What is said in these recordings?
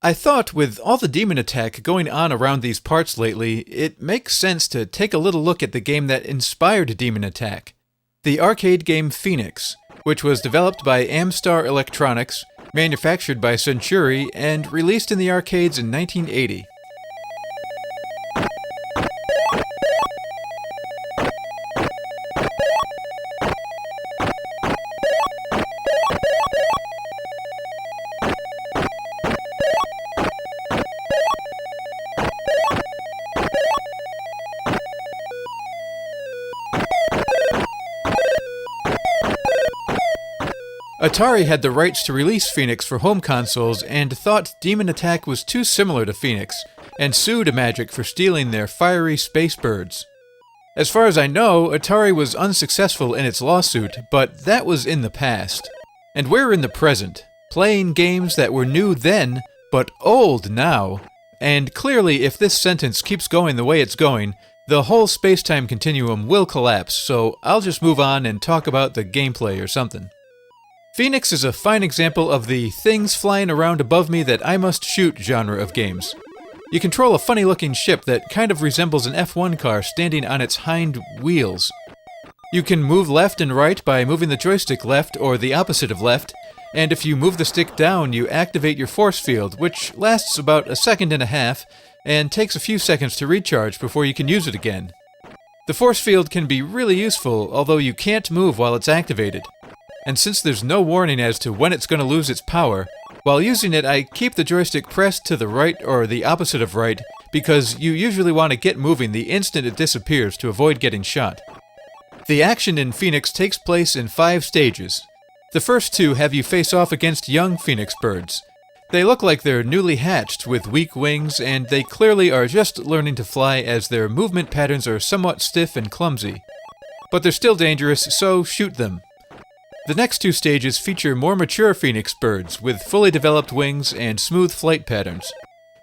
I thought with all the demon attack going on around these parts lately, it makes sense to take a little look at the game that inspired Demon Attack. The arcade game Phoenix, which was developed by Amstar Electronics, manufactured by Century, and released in the arcades in 1980. Atari had the rights to release Phoenix for home consoles and thought Demon Attack was too similar to Phoenix, and sued Magic for stealing their fiery space birds. As far as I know, Atari was unsuccessful in its lawsuit, but that was in the past. And we're in the present, playing games that were new then, but old now. And clearly, if this sentence keeps going the way it's going, the whole space-time continuum will collapse, so I'll just move on and talk about the gameplay or something. Phoenix is a fine example of the things flying around above me that I must shoot genre of games. You control a funny-looking ship that kind of resembles an F1 car standing on its hind wheels. You can move left and right by moving the joystick left or the opposite of left, and if you move the stick down, you activate your force field, which lasts about a second and a half, and takes a few seconds to recharge before you can use it again. The force field can be really useful, although you can't move while it's activated. And since there's no warning as to when it's going to lose its power, while using it I keep the joystick pressed to the right or the opposite of right, because you usually want to get moving the instant it disappears to avoid getting shot. The action in Phoenix takes place in 5 stages. The first 2 have you face off against young Phoenix birds. They look like they're newly hatched with weak wings, and they clearly are just learning to fly as their movement patterns are somewhat stiff and clumsy. But they're still dangerous, so shoot them. The next 2 stages feature more mature Phoenix birds with fully developed wings and smooth flight patterns.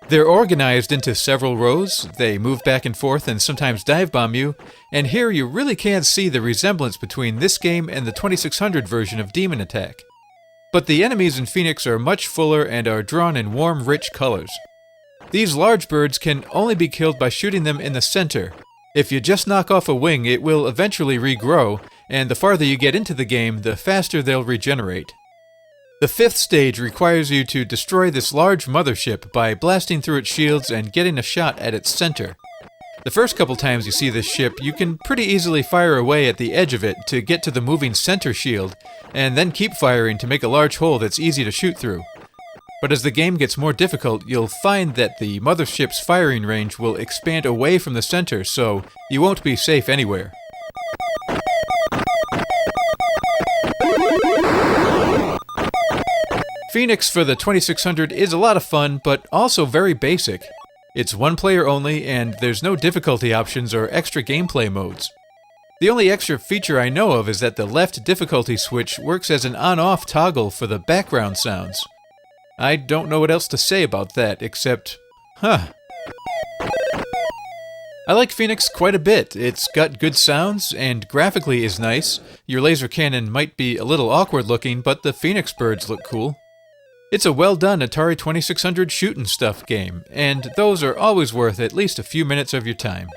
They're organized into several rows, they move back and forth and sometimes dive bomb you, and here you really can see the resemblance between this game and the 2600 version of Demon Attack. But the enemies in Phoenix are much fuller and are drawn in warm, rich colors. These large birds can only be killed by shooting them in the center. If you just knock off a wing, it will eventually regrow, and the farther you get into the game, the faster they'll regenerate. The 5th stage requires you to destroy this large mothership by blasting through its shields and getting a shot at its center. The first couple times you see this ship, you can pretty easily fire away at the edge of it to get to the moving center shield, and then keep firing to make a large hole that's easy to shoot through. But as the game gets more difficult, you'll find that the mothership's firing range will expand away from the center, so you won't be safe anywhere. Phoenix for the 2600 is a lot of fun, but also very basic. It's one player only, and there's no difficulty options or extra gameplay modes. The only extra feature I know of is that the left difficulty switch works as an on-off toggle for the background sounds. I don't know what else to say about that, except, I like Phoenix quite a bit. It's got good sounds, and graphically is nice. Your laser cannon might be a little awkward looking, but the Phoenix birds look cool. It's a well-done Atari 2600 shootin' stuff game, and those are always worth at least a few minutes of your time.